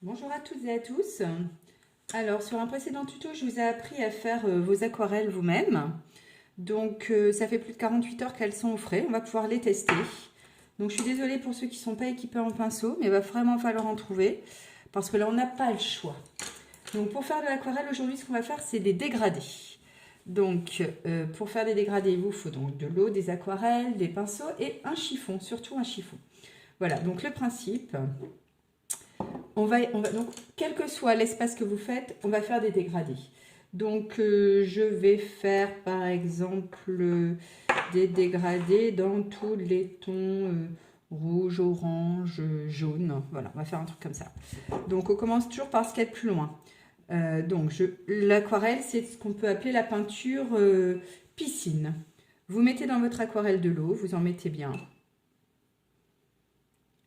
Bonjour à toutes et à tous. Alors, sur un précédent tuto, je vous ai appris à faire vos aquarelles vous-même. Donc, ça fait plus de 48 heures qu'elles sont au frais. On va pouvoir les tester. Donc, je suis désolée pour ceux qui ne sont pas équipés en pinceau, mais il va vraiment falloir en trouver parce que là, on n'a pas le choix. Donc, pour faire de l'aquarelle, aujourd'hui, ce qu'on va faire, c'est des dégradés. Donc, pour faire des dégradés, il vous faut donc de l'eau, des aquarelles, des pinceaux et un chiffon, surtout un chiffon. Voilà, donc le principe... donc, quel que soit l'espace que vous faites, on va faire des dégradés. Donc, je vais faire, par exemple, des dégradés dans tous les tons rouge, orange, jaune. Voilà, on va faire un truc comme ça. Donc, on commence toujours par ce qu'il y a de plus loin. L'aquarelle, c'est ce qu'on peut appeler la peinture piscine. Vous mettez dans votre aquarelle de l'eau, vous en mettez bien.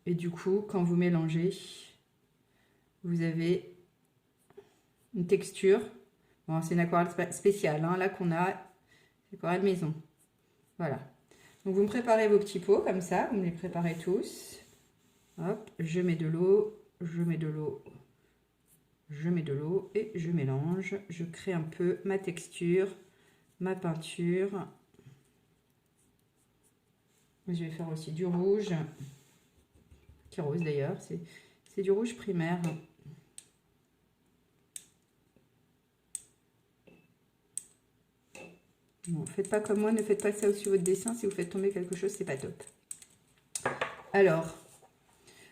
Et du coup, quand vous mélangez... vous avez une texture. Bon, c'est une aquarelle spéciale, hein, là qu'on a, c'est aquarelle maison. Voilà. Donc vous me préparez vos petits pots comme ça, vous me les préparez tous. Hop, je mets de l'eau, je mets de l'eau, je mets de l'eau et je mélange. Je crée un peu ma texture, ma peinture. Je vais faire aussi du rouge, qui est rose d'ailleurs, c'est du rouge primaire. Bon, faites pas comme moi, ne faites pas ça sur votre dessin. Si vous faites tomber quelque chose, c'est pas top. Alors,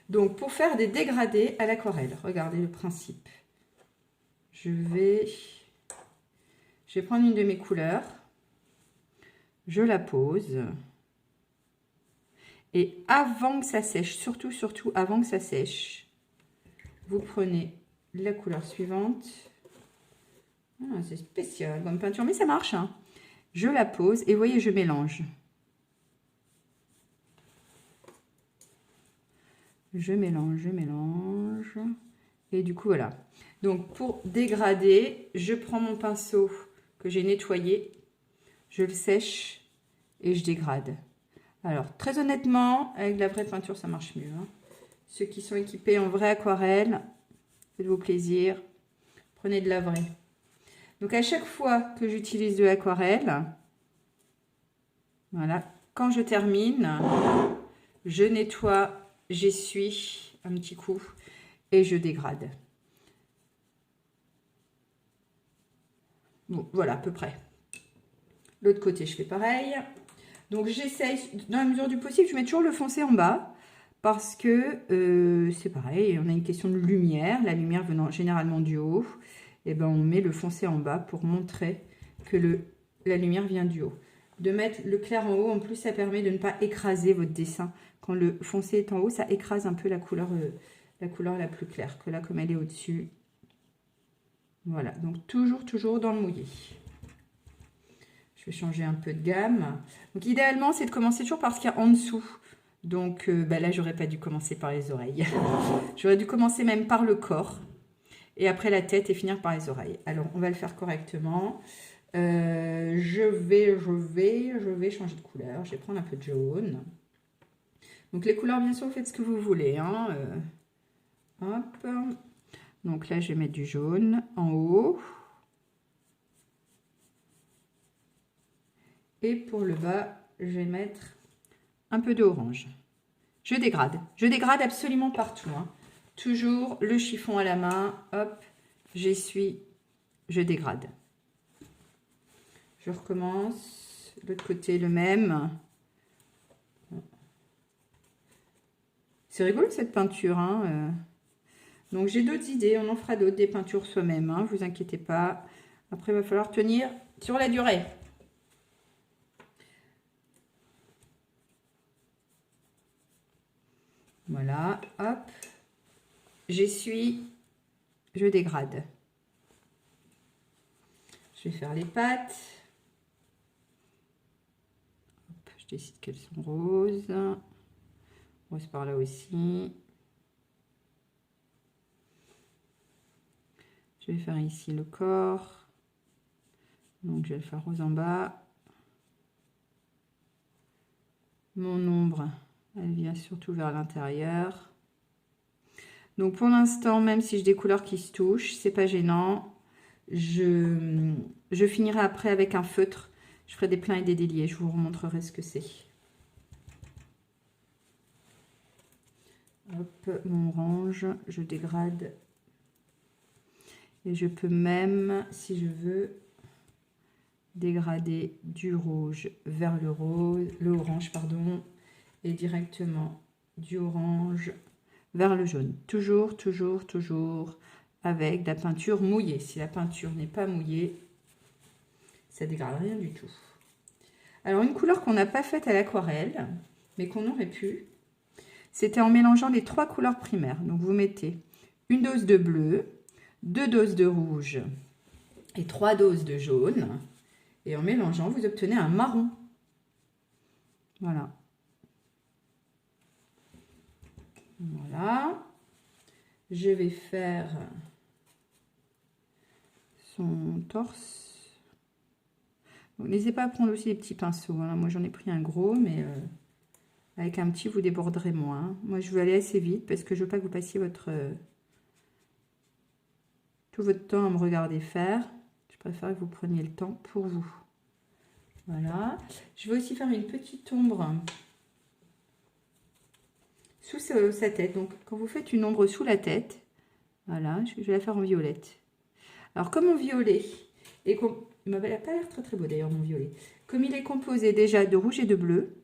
donc pour faire des dégradés à l'aquarelle, regardez le principe. Je vais prendre une de mes couleurs, je la pose. Et avant que ça sèche, surtout avant que ça sèche, vous prenez la couleur suivante. Ah, c'est spécial comme peinture, mais ça marche, hein. Je la pose et vous voyez, je mélange. Je mélange. Et du coup, voilà. Donc, pour dégrader, je prends mon pinceau que j'ai nettoyé, je le sèche et je dégrade. Alors, très honnêtement, avec de la vraie peinture, ça marche mieux, hein. Ceux qui sont équipés en vraie aquarelle, faites-vous plaisir, prenez de la vraie. Donc, à chaque fois que j'utilise de l'aquarelle, voilà, quand je termine, je nettoie, j'essuie un petit coup et je dégrade. Bon, voilà, à peu près. L'autre côté, je fais pareil. Donc, j'essaye, dans la mesure du possible, je mets toujours le foncé en bas. Parce que c'est pareil, on a une question de lumière. La lumière venant généralement du haut. Et ben, on met le foncé en bas pour montrer que la lumière vient du haut. De mettre le clair en haut, en plus, ça permet de ne pas écraser votre dessin. Quand le foncé est en haut, ça écrase un peu la couleur la plus claire. Que là, comme elle est au-dessus. Voilà, donc toujours dans le mouillé. Je vais changer un peu de gamme. Donc, idéalement, c'est de commencer toujours par ce qu'il y a en dessous. Donc, là, j'aurais pas dû commencer par les oreilles. J'aurais dû commencer même par le corps. Et après la tête et finir par les oreilles. Alors, on va le faire correctement. Je vais changer de couleur. Je vais prendre un peu de jaune. Donc, les couleurs, bien sûr, vous faites ce que vous voulez, hein. Hop. Donc là, je vais mettre du jaune en haut. Et pour le bas, je vais mettre un peu d'orange. Je dégrade absolument partout, hein. Toujours le chiffon à la main, hop, j'essuie, je dégrade. Je recommence, l'autre côté le même. C'est rigolo cette peinture, hein. Donc j'ai d'autres idées, on en fera d'autres, des peintures soi-même, hein, vous inquiétez pas. Après, il va falloir tenir sur la durée. Voilà, hop. J'essuie, je dégrade. Je vais faire les pattes. Hop, je décide qu'elles sont roses. Rose par là aussi. Je vais faire ici le corps. Donc, je vais le faire rose en bas. Mon ombre, elle vient surtout vers l'intérieur. Donc pour l'instant, même si j'ai des couleurs qui se touchent, c'est pas gênant. Je finirai après avec un feutre. Je ferai des pleins et des déliés. Je vous remontrerai ce que c'est. Hop, mon orange, je dégrade. Et je peux même, si je veux, dégrader du rouge vers le orange, pardon, et directement du orange vers le jaune. Toujours, toujours, toujours avec de la peinture mouillée. Si la peinture n'est pas mouillée, ça dégrade rien du tout. Alors, une couleur qu'on n'a pas faite à l'aquarelle, mais qu'on aurait pu, c'était en mélangeant les 3 couleurs primaires. Donc, vous mettez une dose de bleu, 2 doses de rouge et 3 doses de jaune. Et en mélangeant, vous obtenez un marron. Voilà. Voilà. Je vais faire son torse. N'hésitez pas à prendre aussi des petits pinceaux. Hein. Moi, j'en ai pris un gros, mais avec un petit, vous déborderez moins. Moi, je veux aller assez vite parce que je veux pas que vous passiez tout votre temps à me regarder faire. Je préfère que vous preniez le temps pour vous. Voilà. Je vais aussi faire une petite ombre sous sa tête. Donc, quand vous faites une ombre sous la tête, voilà, je vais la faire en violette. Alors, comme mon violet, il n'a pas l'air très très beau d'ailleurs, mon violet. Comme il est composé déjà de rouge et de bleu,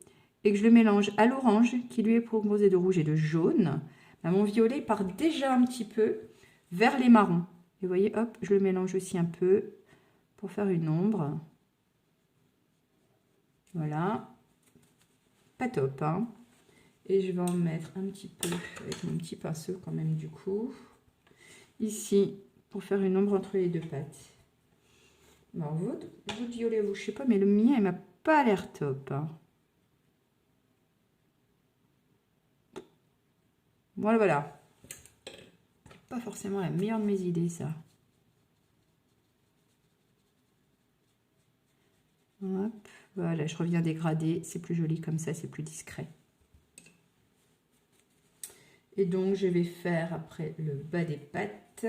et que je le mélange à l'orange, qui lui est composé de rouge et de jaune, ben, mon violet part déjà un petit peu vers les marrons. Et vous voyez, hop, je le mélange aussi un peu pour faire une ombre. Voilà. Pas top, hein. Et je vais en mettre un petit peu avec mon petit pinceau quand même du coup. Ici, pour faire une ombre entre les deux pattes. Alors, votre violet, vous, je sais pas, mais le mien, il m'a pas l'air top. Hein. Voilà, voilà. Pas forcément la meilleure de mes idées, ça. Hop, voilà, je reviens dégrader. C'est plus joli comme ça, c'est plus discret. Et donc, je vais faire après le bas des pattes.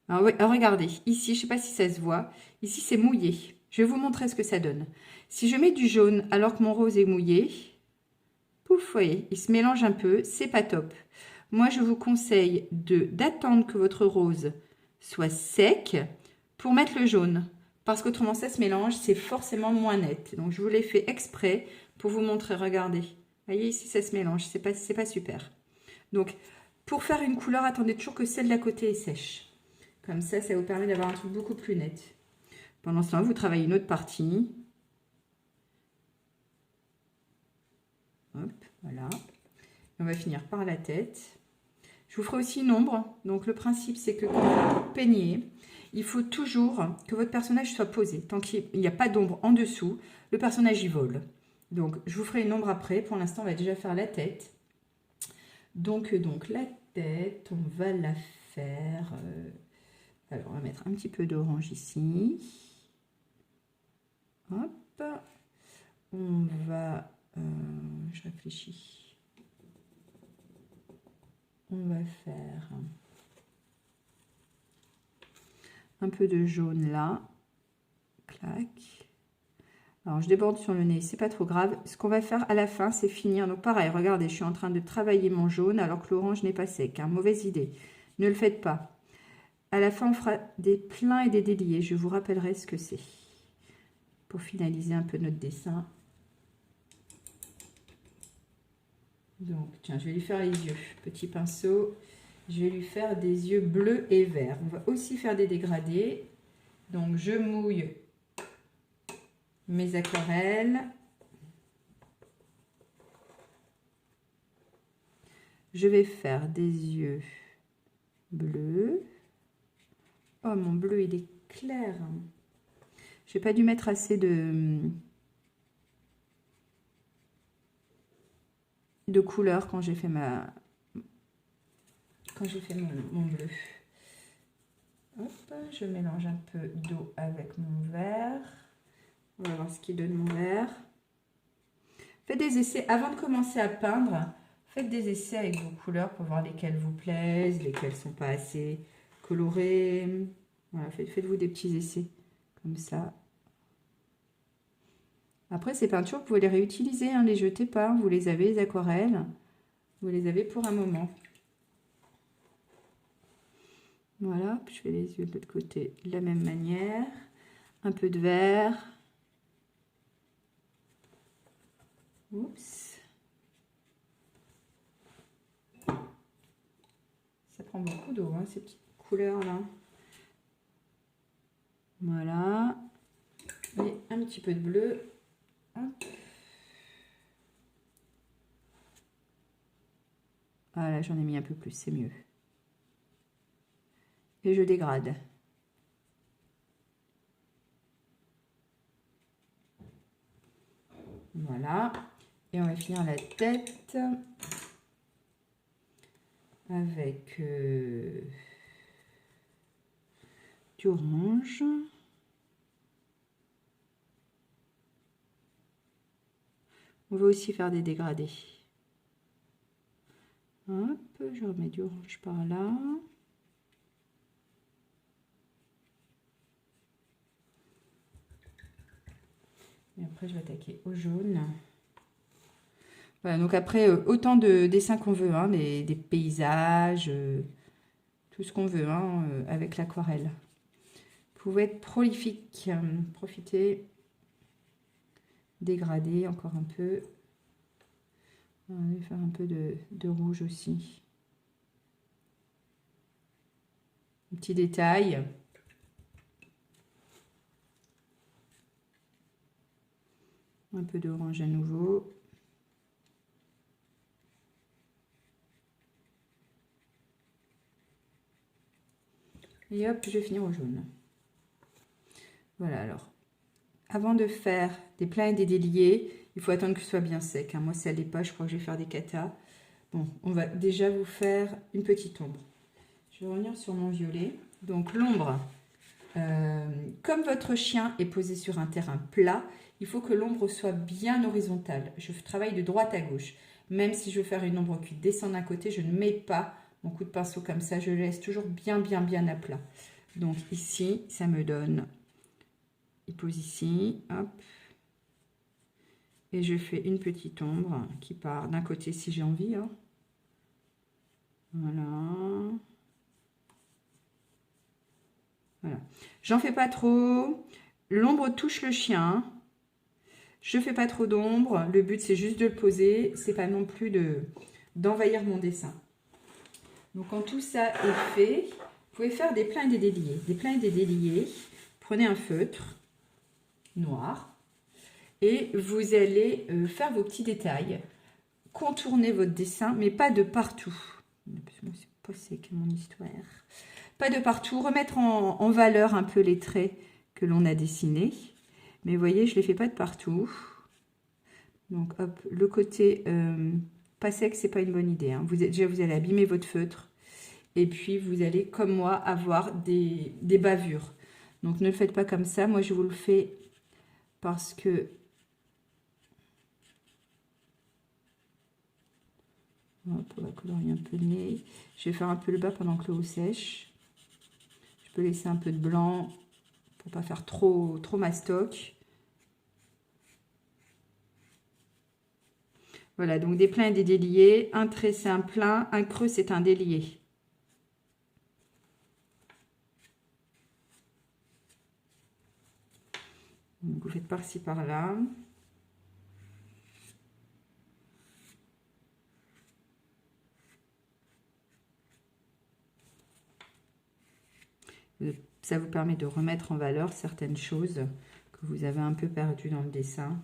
Alors, oui, regardez, ici, je ne sais pas si ça se voit. Ici, c'est mouillé. Je vais vous montrer ce que ça donne. Si je mets du jaune alors que mon rose est mouillé, pouf, vous voyez, il se mélange un peu. C'est pas top. Moi, je vous conseille d'attendre que votre rose soit sec pour mettre le jaune. Parce qu'autrement, ça se mélange, c'est forcément moins net. Donc, je vous l'ai fait exprès pour vous montrer. Regardez. Vous voyez, ici, ça se mélange. C'est pas super. Donc, pour faire une couleur, attendez toujours que celle d'à côté est sèche. Comme ça, ça vous permet d'avoir un truc beaucoup plus net. Pendant ce temps, vous travaillez une autre partie. Hop, voilà. Et on va finir par la tête. Je vous ferai aussi une ombre. Donc, le principe, c'est que quand vous peignez, il faut toujours que votre personnage soit posé. Tant qu'il n'y a pas d'ombre en dessous, le personnage y vole. Donc, je vous ferai une ombre après. Pour l'instant, on va déjà faire la tête. Donc la tête, on va la faire... Alors, on va mettre un petit peu d'orange ici. Hop. On va... je réfléchis. On va faire un peu de jaune là. Clac. Alors, je déborde sur le nez, c'est pas trop grave. Ce qu'on va faire à la fin, c'est finir. Donc, pareil, regardez, je suis en train de travailler mon jaune alors que l'orange n'est pas sec. Hein. Mauvaise idée. Ne le faites pas. À la fin, on fera des pleins et des déliés. Je vous rappellerai ce que c'est. Pour finaliser un peu notre dessin. Donc, tiens, je vais lui faire les yeux. Petit pinceau. Je vais lui faire des yeux bleus et verts. On va aussi faire des dégradés. Donc, je mouille mes aquarelles. Je vais faire des yeux bleus. Oh, mon bleu, il est clair. Je n'ai pas dû mettre assez de couleur quand j'ai fait mon bleu. Hop, je mélange un peu d'eau avec mon vert. On va voir ce qui donne mon vert. Faites des essais avant de commencer à peindre. Faites des essais avec vos couleurs pour voir lesquelles vous plaisent, lesquelles ne sont pas assez colorées. Voilà, faites-vous des petits essais comme ça. Après, ces peintures, vous pouvez les réutiliser, hein, les jetez pas. Vous les avez, les aquarelles. Vous les avez pour un moment. Voilà, je fais les yeux de l'autre côté de la même manière. Un peu de vert. Oups. Ça prend beaucoup d'eau, hein, ces petites couleurs-là. Voilà. Et un petit peu de bleu. Hop. Voilà, j'en ai mis un peu plus, c'est mieux. Et je dégrade. Voilà. Et on va finir la tête avec du orange. On va aussi faire des dégradés. Hop, je remets du orange par là. Et après, je vais attaquer au jaune. Voilà, donc après, autant de dessins qu'on veut, hein, des paysages, tout ce qu'on veut, hein, avec l'aquarelle. Vous pouvez être prolifique, profitez, dégrader encore un peu. On va faire un peu de rouge aussi. Un petit détail. Un peu d'orange à nouveau. Et hop, je vais finir au jaune. Voilà, alors, avant de faire des plats et des déliés, il faut attendre que ce soit bien sec. Hein. Moi, ça l'est pas, je crois que je vais faire des katas. Bon, on va déjà vous faire une petite ombre. Je vais revenir sur mon violet. Donc, l'ombre, comme votre chien est posé sur un terrain plat, il faut que l'ombre soit bien horizontale. Je travaille de droite à gauche. Même si je veux faire une ombre qui descend d'un côté, je ne mets pas mon coup de pinceau comme ça. Je laisse toujours bien à plat. Donc, ici, ça me donne... Il pose ici, hop. Et je fais une petite ombre qui part d'un côté si j'ai envie. Hein. Voilà. Voilà. J'en fais pas trop. L'ombre touche le chien. Je fais pas trop d'ombre. Le but, c'est juste de le poser. C'est pas non plus d'envahir mon dessin. Donc, quand tout ça est fait, vous pouvez faire des plats et des déliés. Des plats et des déliés. Prenez un feutre noir. Et vous allez faire vos petits détails, contourner votre dessin, mais pas de partout. C'est pas sec mon histoire. Pas de partout, remettre en valeur un peu les traits que l'on a dessinés. Mais vous voyez, je ne les fais pas de partout. Donc hop, le côté pas sec, c'est pas une bonne idée. Hein. Déjà, vous allez abîmer votre feutre. Et puis, vous allez, comme moi, avoir des bavures. Donc, ne le faites pas comme ça. Moi, je vous le fais parce que... Hop, on va colorier un peu le nez. Je vais faire un peu le bas pendant que le haut sèche. Je peux laisser un peu de blanc pour pas faire trop mastoc. Voilà, donc des pleins et des déliés. Un trait, c'est un plein. Un creux, c'est un délié. Donc, vous faites par-ci, par-là. Ça vous permet de remettre en valeur certaines choses que vous avez un peu perdues dans le dessin.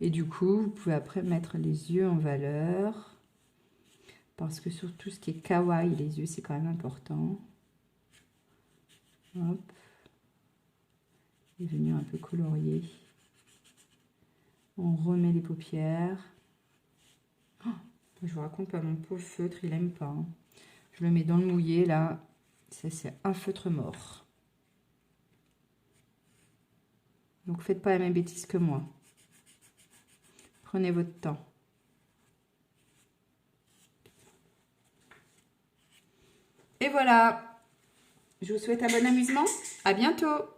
Et du coup, vous pouvez après mettre les yeux en valeur. Parce que sur tout ce qui est kawaii, les yeux, c'est quand même important. Hop. Et venir un peu colorier. On remet les paupières. Oh, je vous raconte pas, mon pauvre feutre, il aime pas. Hein. Je le mets dans le mouillé, là. Ça, c'est un feutre mort. Donc, faites pas la même bêtise que moi. Prenez votre temps. Et voilà. Je vous souhaite un bon amusement. À bientôt.